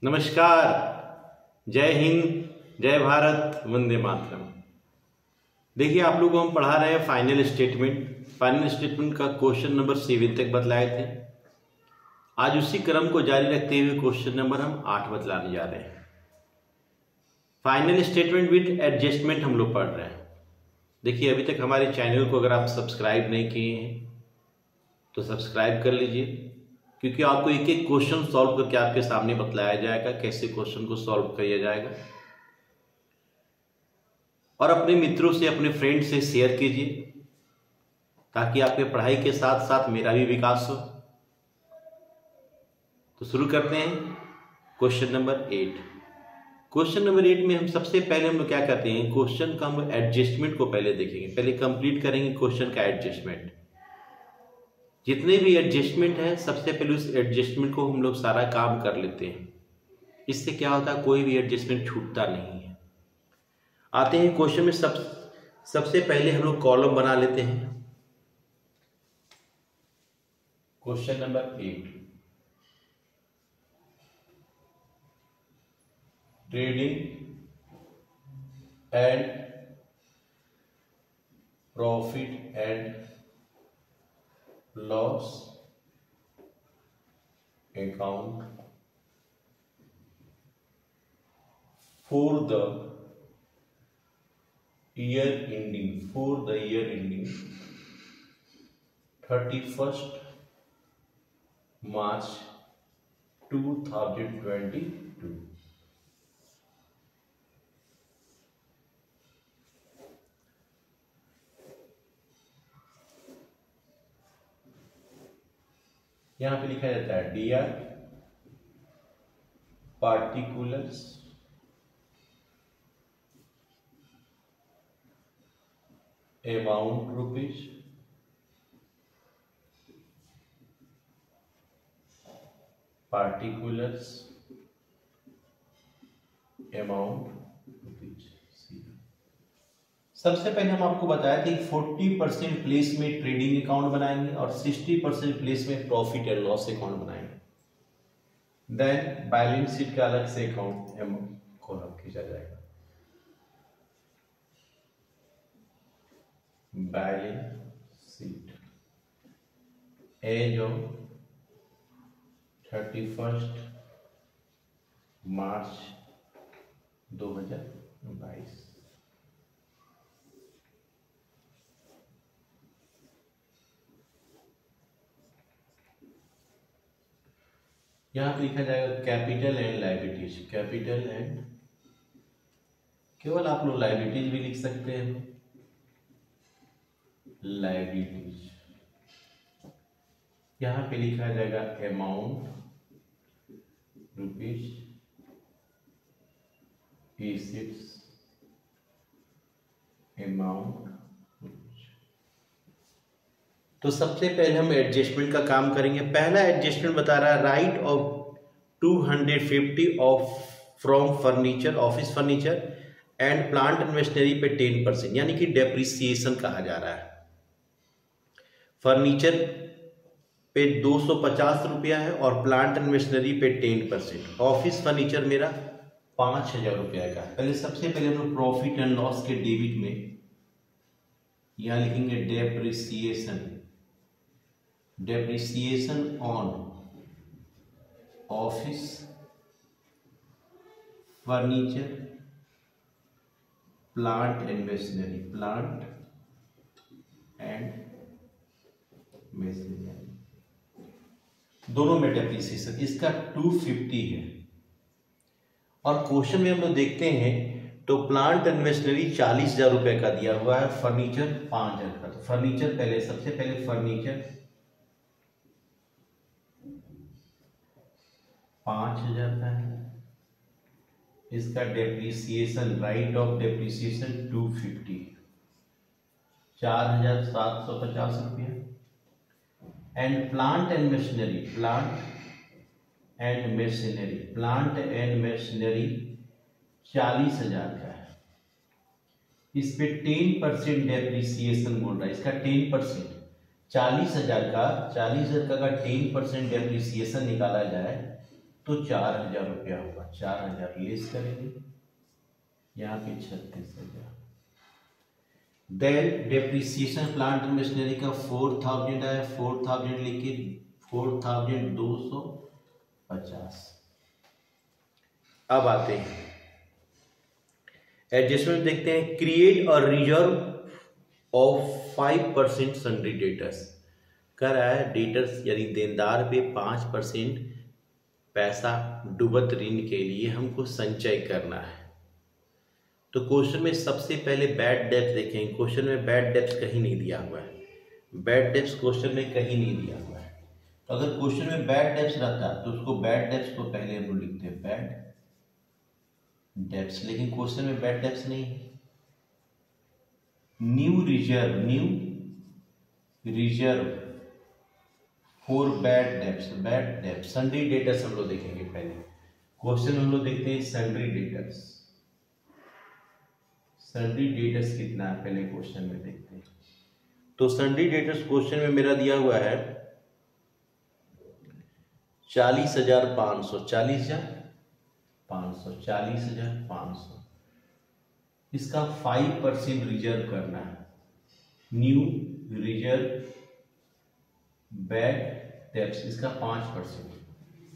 नमस्कार। जय हिंद, जय भारत, वंदे मातरम। देखिए, आप लोगों को हम पढ़ा रहे हैं फाइनल स्टेटमेंट का क्वेश्चन नंबर 7 तक बतलाए थे। आज उसी क्रम को जारी रखते हुए क्वेश्चन नंबर हम 8 बतलाने जा रहे हैं। फाइनल स्टेटमेंट विद एडजस्टमेंट हम लोग पढ़ रहे हैं। देखिए, अभी तक हमारे चैनल को अगर आप सब्सक्राइब नहीं किए हैं तो सब्सक्राइब कर लीजिए, क्योंकि आपको एक एक क्वेश्चन सॉल्व करके आपके सामने बतलाया जाएगा कैसे क्वेश्चन को सॉल्व किया जाएगा। और अपने मित्रों से, अपने फ्रेंड से शेयर कीजिए ताकि आपके पढ़ाई के साथ साथ मेरा भी विकास हो। तो शुरू करते हैं क्वेश्चन नंबर 8। क्वेश्चन नंबर 8 में हम सबसे पहले हम लोग क्या करते हैं, क्वेश्चन का हम एडजस्टमेंट को पहले देखेंगे। पहले कंप्लीट करेंगे क्वेश्चन का एडजस्टमेंट। जितने भी एडजस्टमेंट है सबसे पहले उस एडजस्टमेंट को हम लोग सारा काम कर लेते हैं। इससे क्या होता है, कोई भी एडजस्टमेंट छूटता नहीं है। आते हैं क्वेश्चन में। सबसे पहले हम लोग कॉलम बना लेते हैं। Question number 8, trading and profit and loss account for the year ending 31st March 2022। यहां पे लिखा जाता है dear particulars amount rupees particulars amount rupees। सबसे पहले हम आपको बताया था कि 40% प्लेस में ट्रेडिंग अकाउंट बनाएंगे और 60% प्लेस में प्रॉफिट एंड लॉस अकाउंट बनाएंगे। देन बैलेंस शीट का अलग से अकाउंट कॉलम खींचा जाएगा। बैलेंस शीट एज ऑफ 31 मार्च 2022। यहां पे लिखा जाएगा capital and liabilities. Capital and, केवल आप लोग लायबिलिटीज भी लिख सकते हैं। लायबिलिटीज यहां पे लिखा जाएगा अमाउंट रुपीज एसेट्स अमाउंट। तो सबसे पहले हम एडजस्टमेंट का काम करेंगे। पहला एडजस्टमेंट बता रहा है right of 250 of from furniture, office furniture and plant and machinery पे 10%, यानी कि डेप्रिसिएशन कहा जा रहा है। फर्नीचर पे 250 रुपया है और प्लांट एंड मशीनरी पे 10%। ऑफिस फर्नीचर मेरा 5000 रुपया का है। पहले सबसे पहले हम लोग प्रॉफिट एंड लॉस के डेबिट में यहां लिखेंगे depreciation on office furniture plant and machinery, plant and machinery दोनों में डेप्रिसिएशन इसका 250 है। और क्वेश्चन में हम लोग देखते हैं तो प्लांट एंड मशीनरी 40,000 रुपए का दिया हुआ है, फर्नीचर 5,000 का। तो फर्नीचर पहले, सबसे पहले फर्नीचर 5,000 का है। इसका डेप्रिसिएशन, राइट ऑफ डेप्रिसिएशन 250, 4,750 रुपया। And plant and machinery, plant and machinery 40,000 का है। इस पे 10% डेप्रिसिएशन बोल रहा है। इसका 10%, 40,000 का 10% डेप्रिसिएशन निकाला जाए तो 4,000 रुपया होगा। 4,000 लेस करेंगे, यहाँ पे 36,000। Then depreciation plant and machinery का 4,000 आया, 4,000 लिखे, 4,250। अब आते हैं एडजस्टमेंट, देखते हैं। क्रिएट और रिजर्व ऑफ 5% सन्ड्री डेटर्स। कर रहा है डेटर्स यानी देनदार पे 5% पैसा डूबत ऋण के लिए हमको संचय करना है। तो क्वेश्चन में सबसे पहले बैड डेब्ट देखेंगे। क्वेश्चन में बैड डेब्ट कहीं नहीं दिया हुआ है, बैड डेब्ट क्वेश्चन में कहीं नहीं दिया हुआ है। तो अगर क्वेश्चन में बैड डेब्ट रहता तो उसको बैड डेब्ट को पहले हम लोग लिखते हैं बैड डेब्ट, लेकिन क्वेश्चन में बैड डेब्ट नहीं है। न्यू रिजर्व फॉर बैड डेब्ट सन्ड्री डेटर्स हम लोग देखेंगे पहले। क्वेश्चन हम लोग देखते हैं सन्ड्री डेटर्स कितना है पहले क्वेश्चन में देखते हैं। तो सन्ड्री डेटर्स क्वेश्चन में मेरा दिया हुआ है 40,500, 40,500। इसका 5% रिजर्व करना है। न्यू रिजर्व बैड डेब्ट्स, इसका 5%।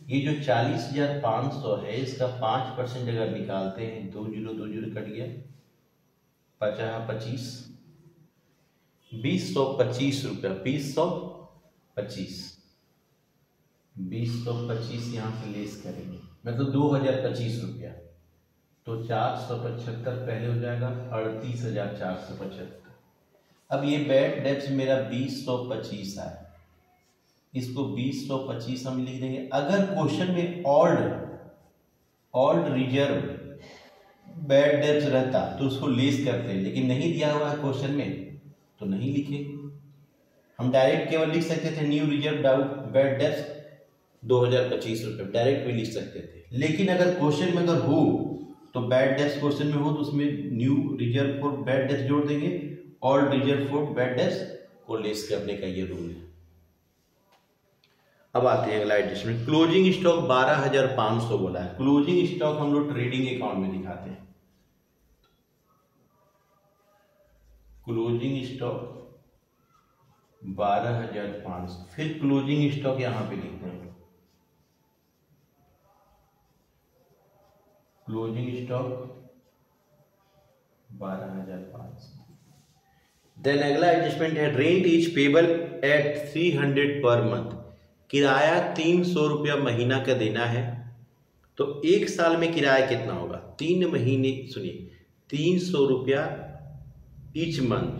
ये जो 40,500 है इसका 5% अगर निकालते हैं, 2 0 कट गया, 25, 2,125 रुपया, 2,125 यहाँ से लेस करेंगे, मतलब 2,025 रुपया। तो 475 पहले हो जाएगा, 38,475। अब ये बैड डेब्ट्स मेरा 2,125 आया, इसको 2,125 हम लिख देंगे। अगर क्वेश्चन में ऑल्ड रिजर्व बैड डेब्ट्स रहता तो उसको लेस करते हैं, लेकिन नहीं दिया हुआ है क्वेश्चन में तो नहीं लिखेंगे। हम डायरेक्ट केवल लिख सकते थे न्यू रिजर्व बैड डेब्ट्स 2,025 रुपये, डायरेक्ट भी लिख सकते थे। लेकिन अगर क्वेश्चन में अगर हो तो बैड डेब्ट्स क्वेश्चन में हो तो उसमें new reserve for bad debts जोड़ देंगे, old reserve for bad debts को लेस करने का ये रूल है। अब आते हैं अगला एडजस्टमेंट। क्लोजिंग स्टॉक 12,500 बोला है। क्लोजिंग स्टॉक हम लोग ट्रेडिंग अकाउंट में दिखाते हैं। क्लोजिंग स्टॉक 12,500, फिर क्लोजिंग स्टॉक यहां पे लिखते हैं, क्लोजिंग स्टॉक 12,500। देन अगला एडजस्टमेंट है rent is payable eight 300 per month. किराया 300 रुपया महीना का देना है, तो एक साल में किराया कितना होगा? 3 महीने, सुनिए, 300 रुपया ईच मंथ,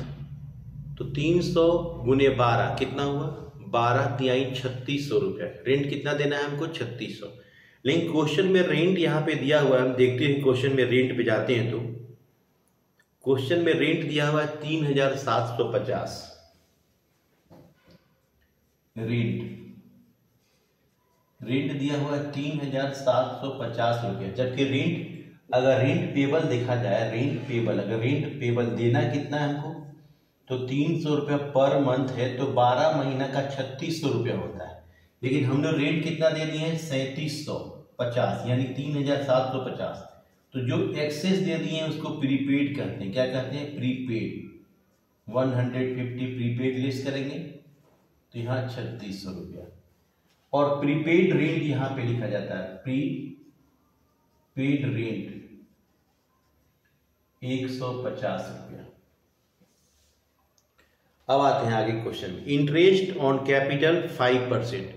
तो 300 गुने 12 कितना हुआ? 12 तिहाई 3600 रुपया। रेंट कितना देना है हमको? 3600। लेकिन क्वेश्चन में रेंट यहाँ पे दिया हुआ है, हम देखते हैं क्वेश्चन में रेंट पे जाते हैं तो क्वेश्चन में रेंट दिया हुआ है 3,750। रेंट दिया हुआ है 3,750 रुपया, जबकि रेंट अगर रेंट पेबल देखा जाए, रेंट पेबल अगर रेंट पेबल देना कितना है हमको, तो 300 रुपया पर मंथ है, तो 12 महीना का 3600 रुपया होता है। लेकिन हमने रेंट कितना दे दिए हैं? 3750, यानी 3,750। तो जो एक्सेस दे दिए हैं उसको प्रीपेड कहते हैं। क्या कहते हैं? प्रीपेड। 150 प्रीपेड लेस करेंगे तो यहाँ 3600 रुपया। और प्रीपेड रेंट यहाँ पे लिखा जाता है, प्रीपेड रेंट 150 रुपया। अब आते हैं आगे क्वेश्चन में। इंटरेस्ट ऑन कैपिटल 5%,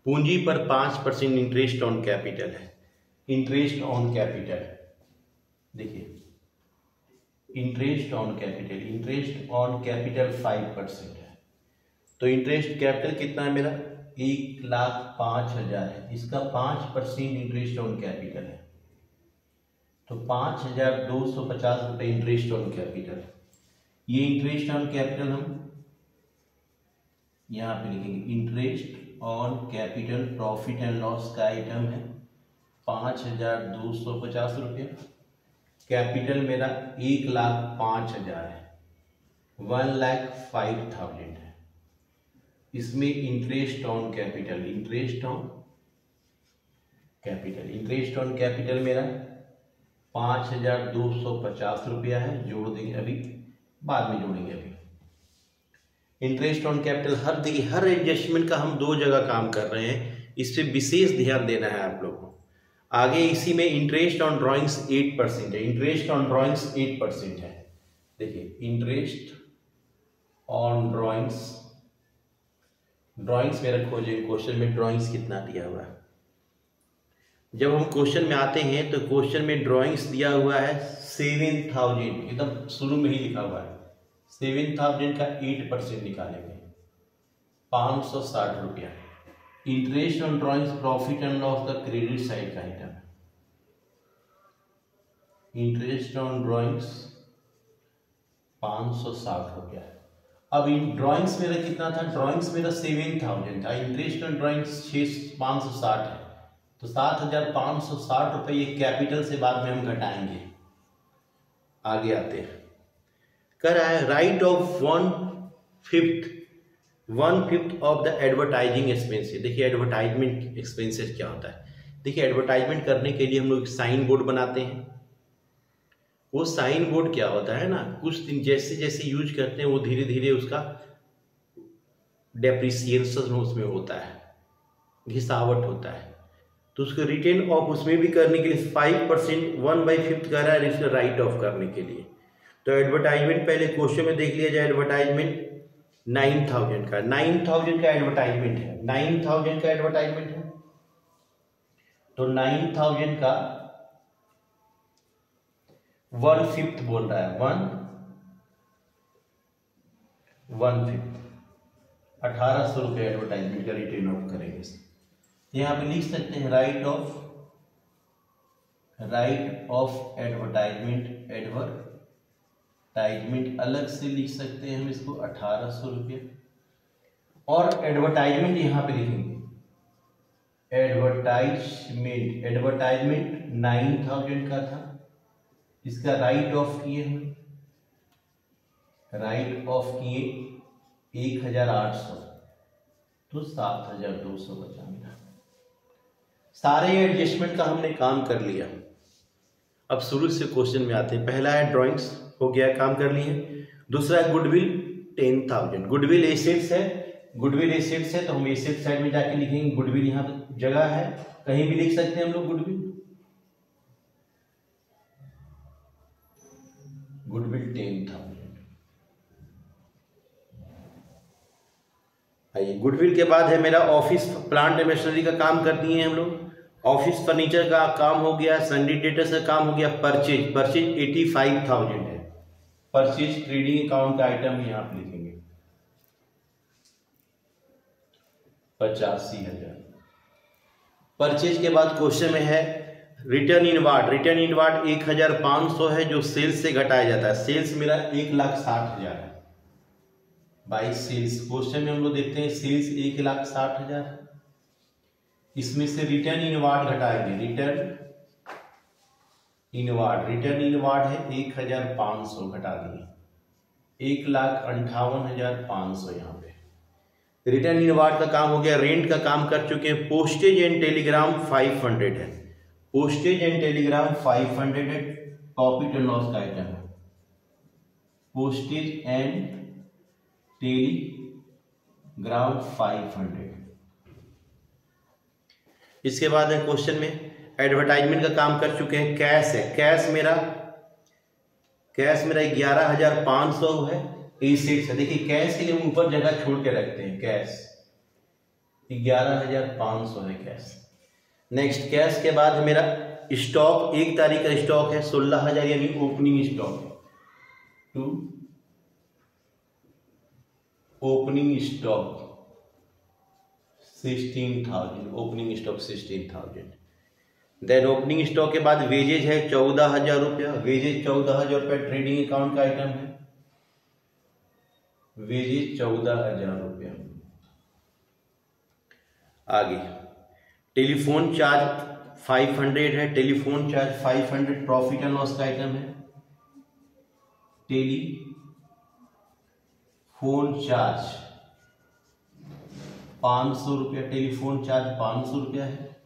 पूंजी पर 5% इंटरेस्ट ऑन कैपिटल है। इंटरेस्ट ऑन कैपिटल देखिए, इंटरेस्ट ऑन कैपिटल 5% है। तो इंटरेस्ट कैपिटल कितना है मेरा? 1,05,000 है। इसका 5% इंटरेस्ट ऑन कैपिटल है, तो 5,250 रुपये इंटरेस्ट ऑन कैपिटल। ये इंटरेस्ट ऑन कैपिटल हम यहां पे लिखेंगे, interest on capital profit and loss का आइटम है 5,250 रुपये। कैपिटल मेरा 1,05,000 है, 1,05,000 है। इसमें interest on capital, interest on capital. Interest on capital मेरा 5,250 रुपया है, जोड़ देंगे, अभी बाद में जोड़ेंगे। अभी इंटरेस्ट ऑन कैपिटल हर देखिए हर एडजस्टमेंट का हम दो जगह काम कर रहे हैं, इस पर विशेष ध्यान देना है आप लोगों को। आगे इसी में इंटरेस्ट ऑन ड्राइंग्स 8% है, इंटरेस्ट ऑन ड्राइंग्स 8% है। देखिए इंटरेस्ट ऑन ड्राइंग्स मेरा खोजेंगे, क्वेश्चन में ड्राइंग्स कितना दिया हुआ है। जब हम क्वेश्चन में आते हैं तो क्वेश्चन में ड्राइंग्स दिया हुआ है 7,000, एकदम शुरू में ही लिखा हुआ है 7,000 का 8% निकालेंगे 560 रुपया। Interest on drawings profit and loss का क्रेडिट साइड का आइटम है। इंटरेस्ट ऑन ड्राइंग्स 560 रुपया। अब इन ड्राइंग्स मेरा कितना था, ड्राइंग्स मेरा 7,000 था, इंटरेस्ट ऑन ड्राइंग्स 560 है, तो 7,560 रुपये ये कैपिटल से बाद में हम घटाएंगे। आगे आते हैं, कर रहा है right of 1/5 of the advertising expenses. देखिए एडवर्टाइजमेंट एक्सपेंसेस क्या होता है। देखिए एडवर्टाइजमेंट करने के लिए हम लोग साइन बोर्ड बनाते हैं। वो साइन बोर्ड क्या होता है ना, कुछ दिन जैसे जैसे यूज करते हैं वो धीरे धीरे उसका डेप्रिसिएशन उसमें होता है, घिसावट होता है, तो उसको रिटर्न ऑफ उसमें भी करने के लिए 5% 1/5 कर रहा है इसको राइट ऑफ करने के लिए। तो एडवर्टाइजमेंट पहले क्वेश्चन में देख लिया जाए, एडवर्टाइजमेंट 9,000 का, 9,000 का एडवर्टाइजमेंट है, 9,000 का एडवर्टाइजमेंट है, तो 9,000 का 1/5 बोल रहा है, 1/5 1800 रुपये एडवर्टाइजमेंट का रिटर्न ऑफ करेंगे। यहाँ पे लिख सकते हैं राइट ऑफ एडवर्टाइजमेंट अलग से लिख सकते हैं हम इसको 1800 रुपये, और एडवर्टाइजमेंट यहाँ पे लिखेंगे एडवर्टाइजमेंट 9,000 का था, इसका राइट ऑफ किए 1,800, तो 7,200 बचा मेरा। सारे एडजस्टमेंट का हमने काम कर लिया। अब शुरू से क्वेश्चन में आते हैं। पहला है ड्राइंग्स, हो गया, काम कर लिए। दूसरा है गुडविल 10,000, गुडविल एसेट्स है, तो हम एसेट साइड में जाके लिखेंगे गुडविल, यहाँ पे जगह है, कहीं भी लिख सकते हैं हम लोग गुडविल 10,000। आइए गुडविल के बाद है मेरा ऑफिस प्लांट एंड मशीनरी का काम कर दिए हैं हम लोग, ऑफिस फर्नीचर का काम हो गया, सन्डी डेटर्स का काम हो गया। परचेज 85,000 है, परचेज ट्रेडिंग अकाउंट का आइटम यहाँ पे लिखेंगे 85,000। परचेज के बाद क्वेश्चन में है रिटर्न इन वार्ड 1,500 है, जो सेल्स से घटाया जाता है। सेल्स मेरा 1,60,000 है बाई सेल्स। क्वेश्चन में हम लोग देखते हैं सेल्स 1,60,000 है, इसमें से रिटर्न इन वार्ड घटाएंगे, रिटर्न इन वार्ड है 1,500 घटा दिए, 1,58,500 यहाँ पे। रिटर्न इन वार्ड का काम हो गया। रेंट का काम कर चुके हैं। पोस्टेज एंड टेलीग्राम 500 है, पोस्टेज एंड टेलीग्राम 500 है, प्रॉफिट एंड लॉस का आइटम है। Postage and Telegram 500। इसके बाद है क्वेश्चन में एडवर्टाइजमेंट का काम कर चुके हैं। कैश है, कैश मेरा 11,500 है। एसेट्स है, देखिए कैश के लिए हम ऊपर जगह छोड़ के रखते हैं, कैश 11,500 है कैश। नेक्स्ट कैश के बाद मेरा स्टॉक, 1 तारीख का स्टॉक है 16,000, यानी ओपनिंग स्टॉक है, to opening stock 16,000, opening stock 16,000। Then opening stock के बाद वेजेज है 14,000 रुपया, वेजेज 14,000 रुपया ट्रेडिंग अकाउंट का आइटम है, वेजेज 14,000 रुपया। आगे टेलीफोन चार्ज 500 है, telephone charge 500 profit and loss का आइटम है। टेलीफोन चार्ज 500 रुपया, टेलीफोन चार्ज 500 रुपया है।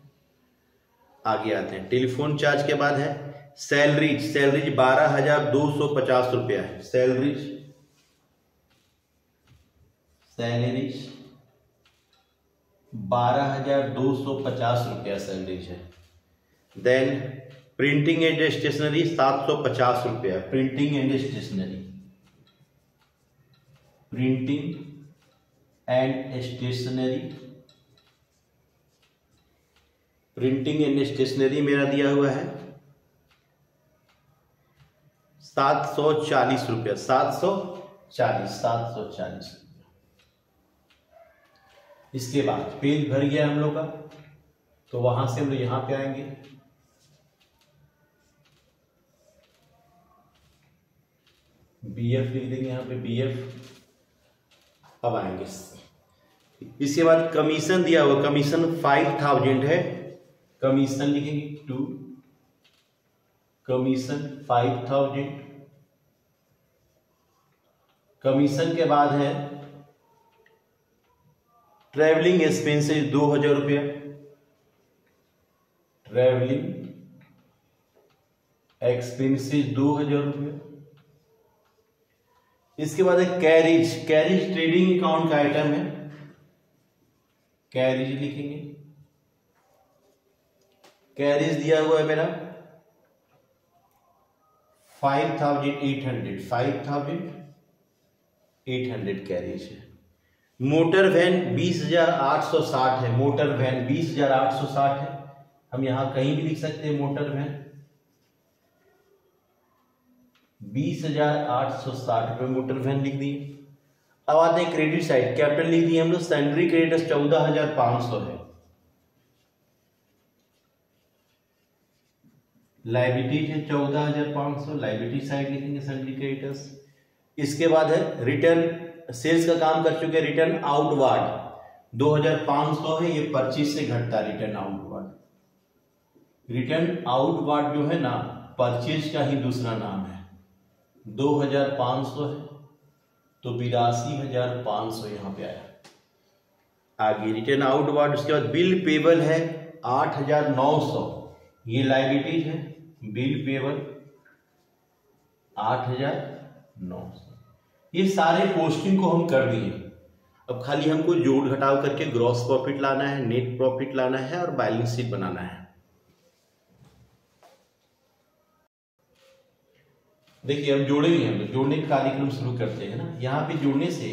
आगे आते हैं, टेलीफोन चार्ज के बाद है सैलरीज। सैलरीज 12,250 रुपया है। सैलरीज 12,250 रुपया सैलरीज है। देन प्रिंटिंग एंड स्टेशनरी 750 रुपया। Printing and stationery, printing and stationery, printing and stationery मेरा दिया हुआ है 740 रुपया। 740। इसके बाद पेज भर गया हम लोग का, तो वहां से हम लोग यहां पे आएंगे। BF लिख देंगे यहाँ पे BF। अब आएंगे इसके बाद कमीशन दिया हुआ, कमीशन 5000 है। कमीशन लिखेंगे 2, कमीशन 5000। कमीशन के बाद है ट्रैवलिंग एक्सपेंसेस 2000 रुपया। ट्रैवलिंग एक्सपेंसेस 2000 रुपया। इसके बाद है कैरिज। कैरिज ट्रेडिंग अकाउंट का आइटम है, कैरिज लिखेंगे। कैरिज दिया हुआ है मेरा 5800। 5800 कैरिज है। मोटर वैन 20,860 है। मोटर वैन 20,860 है। हम यहां कहीं भी लिख सकते हैं मोटर वैन 20,860 रुपये मोटर वैन लिख दिए। अब आते हैं क्रेडिट साइड, कैपिटल लिख दिए हम लोग। सैलरी क्रेडिटर्स 14,500 है। लाइबिलिटीज है 14,500, लाइबिलिटी साइड लिखेंगे सैलरी क्रेडिटर्स। इसके बाद है रिटर्न, सेल्स का काम कर चुके, रिटर्न आउटवार्ड 2,500 है। ये परचेज से घटता है रिटर्न आउटवार्ड। रिटर्न आउटवार्ड जो है ना, परचेज का ही दूसरा नाम है। 2,500 है, तो 82,500 यहां पे आया। आगे रिटर्न आउटवार्ड। उसके बाद बिल पेबल है 8,900, ये लाइबिलिटीज है। Bill payable 8,900। ये सारे पोस्टिंग को हम कर दिए। अब खाली हमको जोड़ घटाव करके ग्रॉस प्रॉफिट लाना है, नेट प्रॉफिट लाना है और बैलेंस शीट बनाना है। देखिए अब जोड़ेंगे हम लोग, जोड़ने का कार्यक्रम शुरू करते हैं ना। यहाँ पे जोड़ने से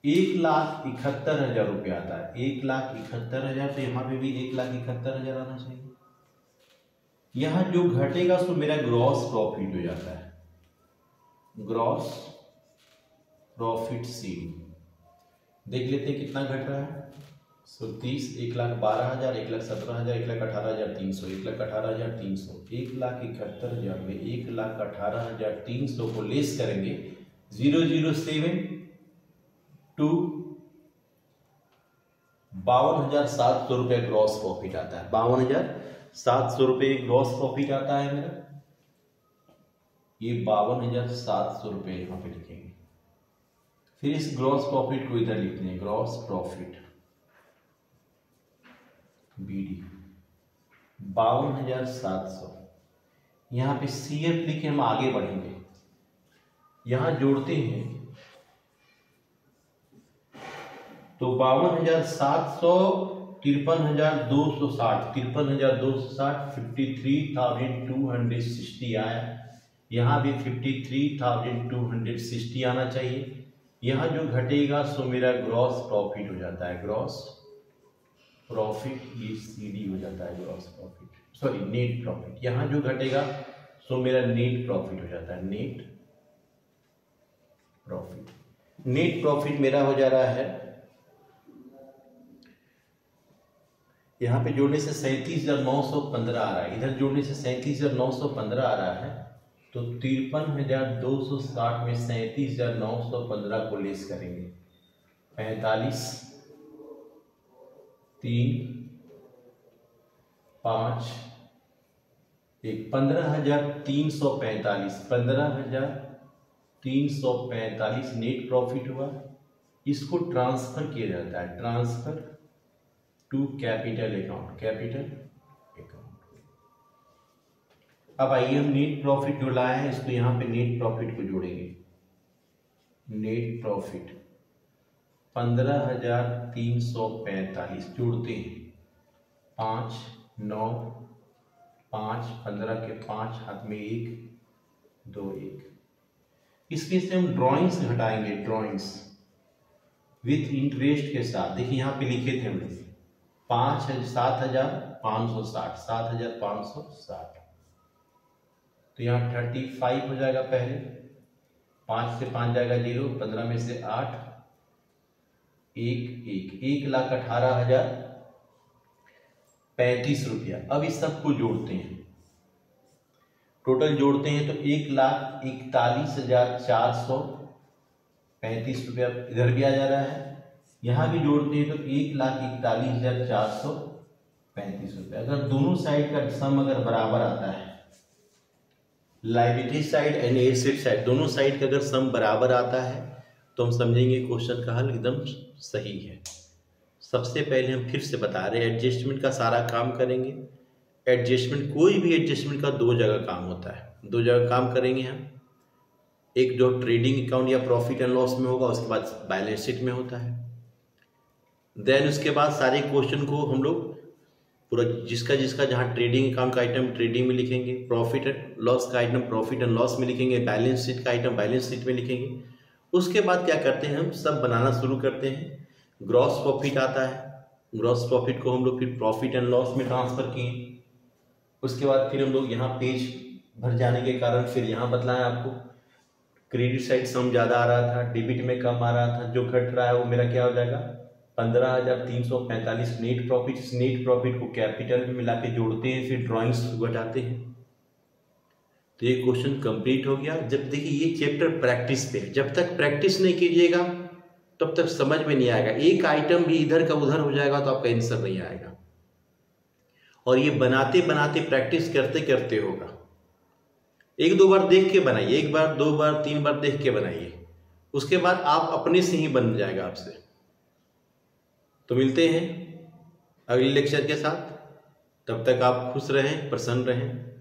1,71,000 रुपया आता है। 1,71,000, तो यहाँ पे भी 1,71,000 आना चाहिए। यहाँ जो घटेगा उसको मेरा ग्रॉस प्रॉफिट हो जाता है। ग्रॉस प्रॉफिट शीट देख लेते हैं कितना घट रहा है। 30, 1,12,000, 1,17,000, 1,18,300, 1,18,300, 1,71,000 में 1,18,300 को लेस करेंगे 007 टू 52,700 रुपये ग्रॉस प्रॉफिट आता है। 52,700 रुपये ग्रॉस प्रॉफिट आता है मेरा। ये 52,700 रुपये यहां पे लिखेंगे। फिर इस ग्रॉस प्रॉफिट को इधर लिखते हैं, ग्रॉस प्रॉफिट BD 52,700। यहां पे CF लिखे हम आगे बढ़ेंगे। यहां जोड़ते हैं तो 52,700, 53,260, 53,260, 53,260 आया। यहां भी 53,260 आना चाहिए। यहां जो घटेगा सो मेरा ग्रॉस प्रॉफिट हो जाता है। ग्रॉस प्रॉफिट ये CD हो जाता है। Gross profit, sorry net profit. यहां जो घटेगा सो मेरा नेट प्रॉफिट हो जाता है। नेट प्रॉफिट, नेट प्रॉफिट मेरा हो जा रहा है। यहां पे जोड़ने से 37,915 आ रहा है। इधर जोड़ने से 37,915 आ रहा है। तो 53,260 में 37,915 को लेस करेंगे। 45, 3, 5, 1, 15,345, 15,345 नेट प्रॉफिट हुआ। इसको ट्रांसफर किया जाता है, transfer to capital account. Capital account अब आइए हम नेट प्रॉफिट जो लाए हैं इसको यहाँ पे नेट प्रॉफिट को जोड़ेंगे। नेट प्रॉफिट 15,345 जोड़ते हैं। 5 9 5 15 के 5 हाथ में 1 2 1। इसमें से हम ड्रॉइंग्स घटाएंगे, ड्रॉइंग्स विथ इंटरेस्ट के साथ। देखिए यहाँ पे लिखे थे हमने 7,560 7,560, तो यहाँ 35 हो जाएगा। पहले 5 से 5 जाएगा 0, 15 में से 8 1,18,035 रुपया। अब इस सबको जोड़ते हैं, टोटल जोड़ते हैं तो 1,41,435 रुपया इधर भी आ जा रहा है, यहाँ भी जोड़ते हैं तो 1,41,435 रुपया। अगर दोनों साइड का सम अगर बराबर आता है, liability side and asset side दोनों साइड का अगर सम बराबर आता है तो हम समझेंगे क्वेश्चन का हल एकदम सही है। सबसे पहले हम फिर से बता रहे हैं, एडजस्टमेंट का सारा काम करेंगे। एडजस्टमेंट, कोई भी एडजस्टमेंट का 2 जगह काम होता है, 2 जगह काम करेंगे हम। एक जो ट्रेडिंग अकाउंट या प्रॉफिट एंड लॉस में होगा, उसके बाद बैलेंस शीट में होता है। देन उसके बाद सारे क्वेश्चन को हम लोग पूरा जिसका जहाँ ट्रेडिंग अकाउंट का आइटम ट्रेडिंग में लिखेंगे, प्रॉफिट एंड लॉस का आइटम प्रॉफिट एंड लॉस में लिखेंगे, बैलेंस शीट का आइटम बैलेंस शीट में लिखेंगे। उसके बाद क्या करते हैं, हम सब बनाना शुरू करते हैं। ग्रॉस प्रॉफिट आता है, ग्रॉस प्रॉफिट को हम लोग फिर प्रॉफिट एंड लॉस में ट्रांसफर किए। उसके बाद फिर हम लोग यहाँ पेज भर जाने के कारण फिर यहाँ बतलाएं आपको, क्रेडिट साइड सम ज़्यादा आ रहा था, डेबिट में कम आ रहा था, जो घट रहा है वो मेरा क्या हो जाएगा 15,345 नेट प्रॉफिट। इस नेट प्रॉफिट को कैपिटल में मिला के जोड़ते हैं, फिर ड्राइंग्स घटाते हैं। तो ये क्वेश्चन कंप्लीट हो गया। जब देखिए ये चैप्टर प्रैक्टिस पे है, जब तक प्रैक्टिस नहीं कीजिएगा तब तक समझ में नहीं आएगा। एक आइटम भी इधर का उधर हो जाएगा तो आपका आंसर नहीं आएगा। और ये बनाते बनाते प्रैक्टिस करते करते होगा। 1-2 बार देख के बनाइए, 1 बार 2 बार 3 बार देख के बनाइए, उसके बाद आप अपने से ही बन जाएगा आपसे। तो मिलते हैं अगले लेक्चर के साथ, तब तक आप खुश रहें, प्रसन्न रहें।